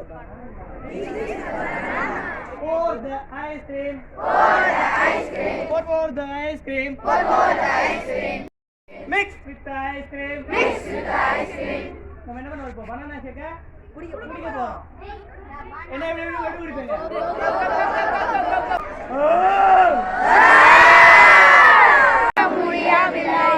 Pour the ice cream. Pour the ice cream. Pour the ice cream. Pour the ice cream. Mix with the ice cream. Mix with the ice cream. நம்ம என்ன பண்ணுவோம் இப்போ banana shake குடிக்க போறோம். என்ன எப்படி குடிப்பீங்க? முடியவில்லை